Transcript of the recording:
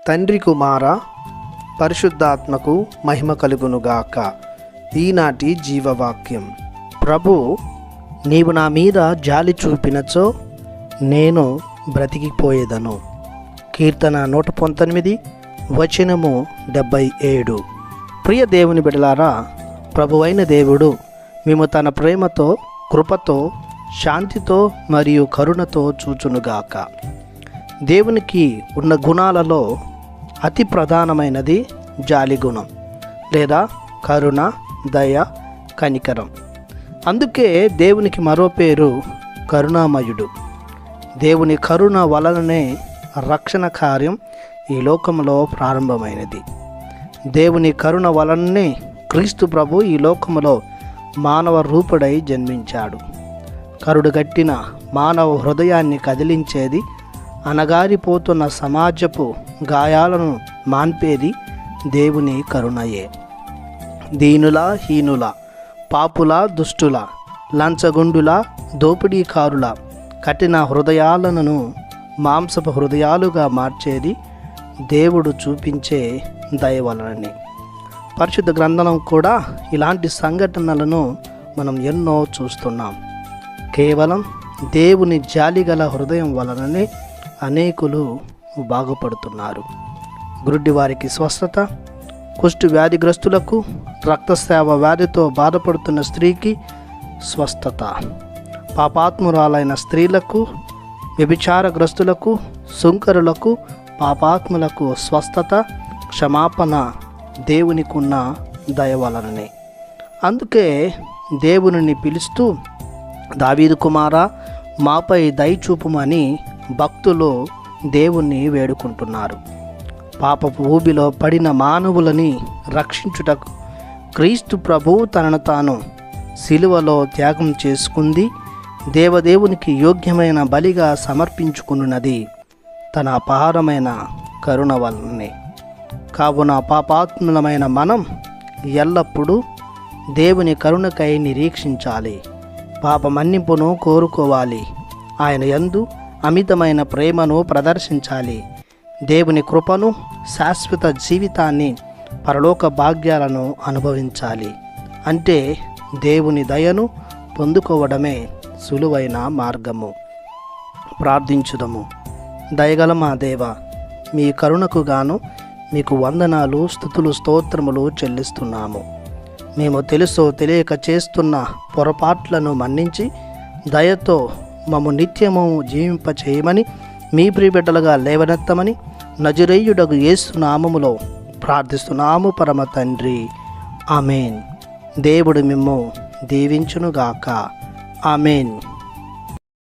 తండ్రి కుమార పరిశుద్ధాత్మకు మహిమ కలుగునుగాక. ఈనాటి జీవవాక్యం. ప్రభు, నీవు నా మీద జాలి చూపినచో నేను బ్రతికిపోయేదను. కీర్తన 119 వచనము 77. ప్రియ దేవుని బిడ్డలారా, ప్రభువైన దేవుడు మేము తన ప్రేమతో, కృపతో, శాంతితో మరియు కరుణతో చూచునుగాక. దేవునికి ఉన్న గుణాలలో అతి ప్రధానమైనది జాలి గుణం లేదా కరుణ, దయ, కనికరం. అందుకే దేవునికి మరో పేరు కరుణామయుడు. దేవుని కరుణ వలననే రక్షణ కార్యం ఈ లోకంలో ప్రారంభమైనది. దేవుని కరుణ వలననే క్రీస్తు ప్రభు ఈ లోకంలో మానవ రూపుడై జన్మించాడు. కరుడుగట్టిన మానవ హృదయాన్ని కదిలించేది, అణగారిపోతున్న సమాజపు గాయాలను మాన్పేది దేవుని కరుణయే. దీనుల, హీనుల, పాపుల, దుష్టుల, లంచగొండుల, దోపిడీకారుల కఠిన హృదయాలను మాంసపు హృదయాలుగా మార్చేది దేవుడు చూపించే దయ వలననే. పరిశుద్ధ గ్రంథం కూడా ఇలాంటి సంఘటనలను మనం ఎన్నో చూస్తున్నాం. కేవలం దేవుని జాలిగల హృదయం వలననే అనేకులు బాగుపడుతున్నారు. గుడ్డి వారికి స్వస్థత, కుష్టు వ్యాధిగ్రస్తులకు, రక్తస్రావ వ్యాధితో బాధపడుతున్న స్త్రీకి స్వస్థత, పాపాత్మురాలైన స్త్రీలకు, వ్యభిచారగ్రస్తులకు, సుంకరులకు, పాపాత్ములకు స్వస్థత, క్షమాపణ దేవునికున్న దయ వలననే. అందుకే దేవునిని పిలుస్తూ, దావీదు కుమారా, మాపై దయ చూపుమని భక్తులు దేవుణ్ణి వేడుకుంటున్నారు. పాపపు ఊబిలో పడిన మానవులని రక్షించుటకు క్రీస్తు ప్రభు తనను తాను సిలువలో త్యాగం చేసుకుంది. దేవదేవునికి యోగ్యమైన బలిగా సమర్పించుకున్నది తన అపారమైన కరుణ వలనే. కావున పాపాత్ములమైన మనం ఎల్లప్పుడూ దేవుని కరుణకై నిరీక్షించాలి. పాప మన్నింపును కోరుకోవాలి. ఆయన యందు అమితమైన ప్రేమను ప్రదర్శించాలి. దేవుని కృపను, శాశ్వత జీవితాన్ని, పరలోక భాగ్యాలను అనుభవించాలి. అంటే దేవుని దయను పొందుకోవడమే సులువైన మార్గము. ప్రార్థించుదము. దయగల మా దేవ, మీ కరుణకు గాను మీకు వందనాలు, స్తుతులు, స్తోత్రములు చెల్లిస్తున్నాము. మేము తెలుసో తెలియక చేస్తున్న పొరపాట్లను మన్నించి దయతో మమ్ము నిత్యము జీవింపచేయమని, మీ ప్రియబిడ్డలుగా లేవనెత్తమని నజరేయుడగు యేసు నామములో ప్రార్థిస్తున్నాము పరమ తండ్రి. ఆమెన్. దేవుడు మిమ్ము దీవించునుగాక. ఆమెన్.